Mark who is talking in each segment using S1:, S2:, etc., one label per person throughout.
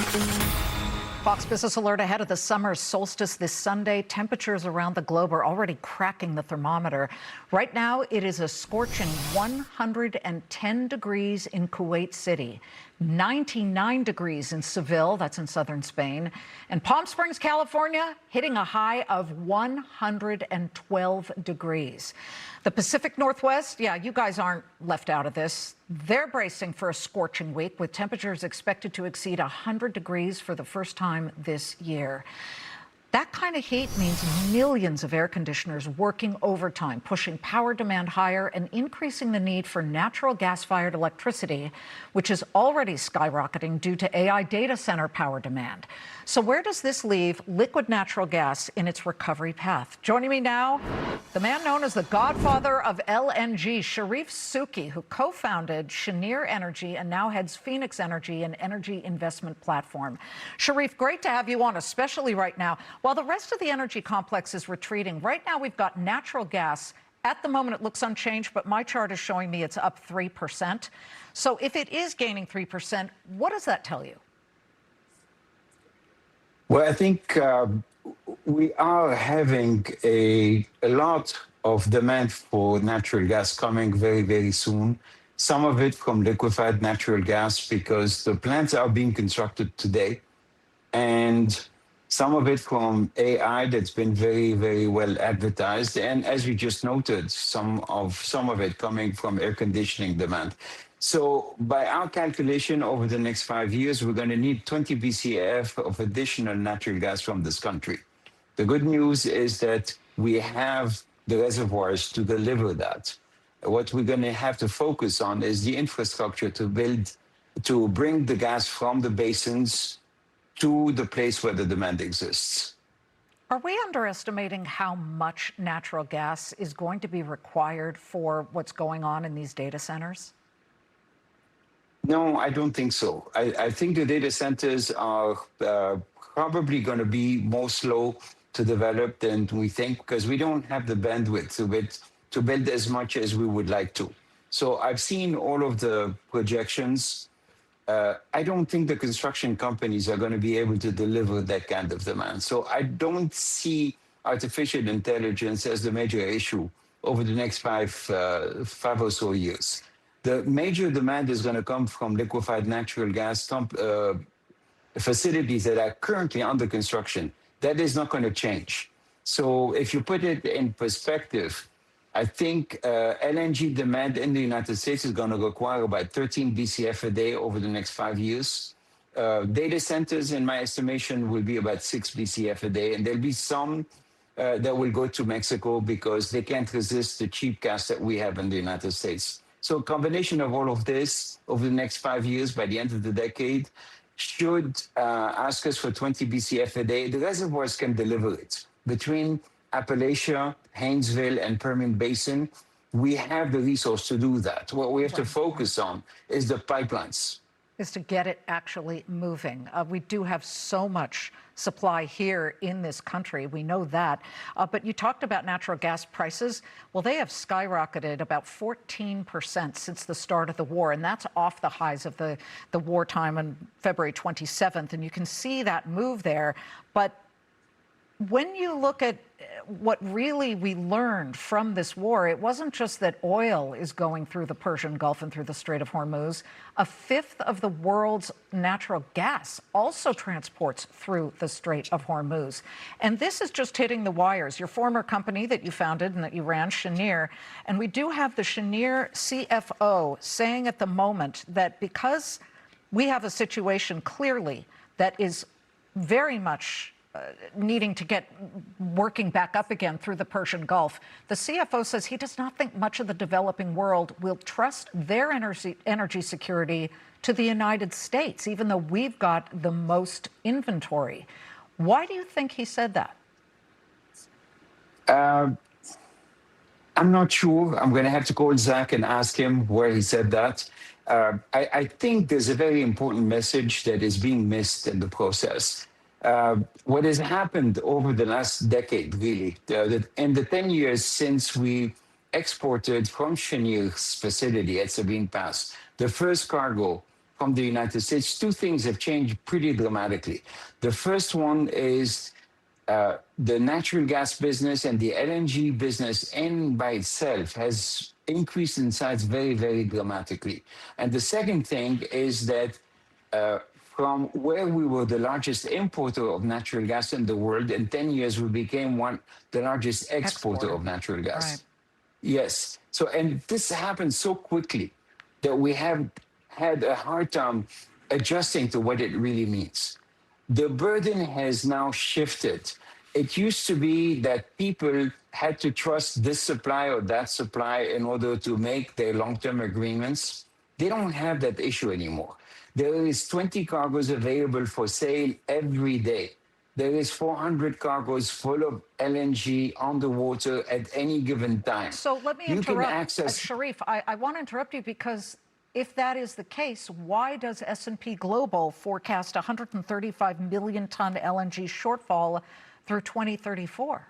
S1: Fox Business Alert ahead of the summer solstice this Sunday. Temperatures around the globe are already cracking the thermometer. Right now, it is a scorching 110 degrees in Kuwait City, 99 degrees in Seville, that's in southern Spain, and Palm Springs, California, hitting a high of 112 degrees. The Pacific Northwest, yeah, you guys aren't left out of this. They're bracing for a scorching week with temperatures expected to exceed 100 degrees for the first time this year. That kind of heat means millions of air conditioners working overtime, pushing power demand higher and increasing the need for natural gas-fired electricity, which is already skyrocketing due to AI data center power demand. So where does this leave liquid natural gas in its recovery path? Joining me now, the man known as the godfather of LNG, Charif Souki, who co-founded Cheniere Energy and now heads Phoenix Energy, an energy investment platform. Charif, great to have you on, especially right now. While the rest of the energy complex is retreating, right now we've got natural gas. At the moment, it looks unchanged, but my chart is showing me it's up 3%. So if it is gaining 3%, what does that tell you?
S2: Well, I think we are having a lot of demand for natural gas coming very, very soon. Some of it from liquefied natural gas because the plants are being constructed today. And some of it from AI that's been very, very well advertised. And as you just noted, some of it coming from air conditioning demand. So by our calculation, over the next 5 years, we're going to need 20 BCF of additional natural gas from this country. The good news is that we have the reservoirs to deliver that. What we're going to have to focus on is the infrastructure to bring the gas from the basins to the place where the demand exists.
S1: Are we underestimating how much natural gas is going to be required for what's going on in these data centers?
S2: No, I don't think so. I think the data centers are probably going to be more slow to develop than we think because we don't have the bandwidth to build as much as we would like to. So I've seen all of the projections. I don't think the construction companies are going to be able to deliver that kind of demand. So I don't see artificial intelligence as the major issue over the next five or so years. The major demand is going to come from liquefied natural gas facilities that are currently under construction. That is not going to change. So if you put it in perspective, I think LNG demand in the United States is going to require about 13 BCF a day over the next 5 years. Data centers, in my estimation, will be about 6 BCF a day. And there'll be some that will go to Mexico because they can't resist the cheap gas that we have in the United States. So a combination of all of this over the next 5 years, by the end of the decade, should ask us for 20 BCF a day. The reservoirs can deliver it. Between Appalachia, Haynesville, and Permian Basin, we have the resource to do that. What we have to focus on is the pipelines.
S1: Is to get it actually moving. We do have so much supply here in this country. We know that. But you talked about natural gas prices. Well, they have skyrocketed about 14% since the start of the war. And that's off the highs of the wartime on February 27th. And you can see that move there. But when you look at what really we learned from this war, it wasn't just that oil is going through the Persian Gulf and through the Strait of Hormuz. A fifth of the world's natural gas also transports through the Strait of Hormuz. And this is just hitting the wires. Your former company that you founded and that you ran, Cheniere, and we do have the Cheniere CFO saying at the moment that because we have a situation clearly that is very much needing to get working back up again through the Persian Gulf. The CFO says he does not think much of the developing world will trust their energy security to the United States, even though we've got the most inventory. Why do you think he said that?
S2: I'm not sure. I'm going to have to call Zach and ask him where he said that. I think there's a very important message that is being missed in the process. What has happened over the last decade, really, in the 10 years since we exported from Cheniere's facility at Sabine Pass, the first cargo from the United States, two things have changed pretty dramatically. The first one is the natural gas business and the LNG business in by itself has increased in size very, very dramatically. And the second thing is that from where we were the largest importer of natural gas in the world, in 10 years, we became the largest exporter of natural gas.
S1: Right.
S2: Yes. So, and this happened so quickly that we have had a hard time adjusting to what it really means. The burden has now shifted. It used to be that people had to trust this supply or that supply in order to make their long-term agreements. They don't have that issue anymore. There is 20 cargoes available for sale every day. There is 400 cargoes full of LNG on the water at any given time.
S1: So let me interrupt. Charif, I want to interrupt you because if that is the case, why does S&P Global forecast 135 million ton LNG shortfall through 2034?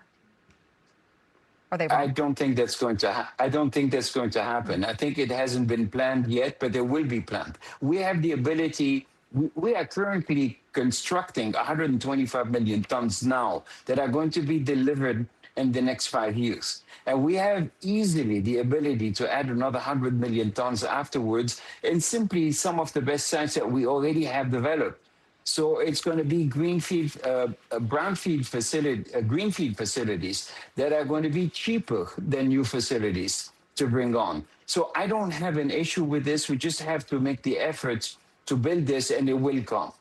S1: Are they wrong?
S2: I don't think that's going to happen. I think it hasn't been planned yet, but it will be planned. We have the ability. We are currently constructing 125 million tons now that are going to be delivered in the next 5 years. And we have easily the ability to add another 100 million tons afterwards in simply some of the best sites that we already have developed. So it's going to be greenfield facilities that are going to be cheaper than new facilities to bring on. So I don't have an issue with this. We just have to make the efforts to build this, and it will come.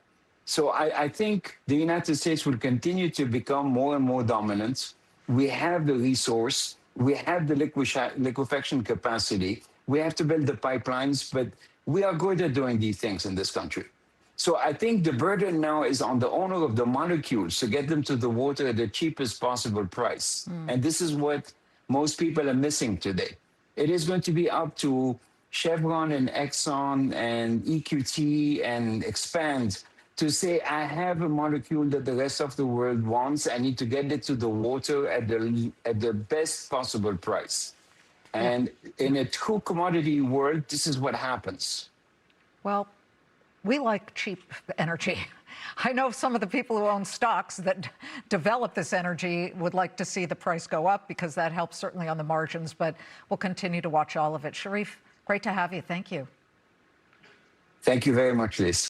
S2: So I think the United States will continue to become more and more dominant. We have the resource. We have the liquefaction capacity. We have to build the pipelines, but we are good at doing these things in this country. So I think the burden now is on the owner of the molecules to get them to the water at the cheapest possible price. And this is what most people are missing today. It is going to be up to Chevron and Exxon and EQT and Expand to say, I have a molecule that the rest of the world wants. I need to get it to the water at the best possible price. And in a true commodity world, this is what happens.
S1: Well, we like cheap energy. I know some of the people who own stocks that develop this energy would like to see the price go up because that helps certainly on the margins, but we'll continue to watch all of it. Charif, great to have you. Thank you.
S2: Thank you very much, Liz.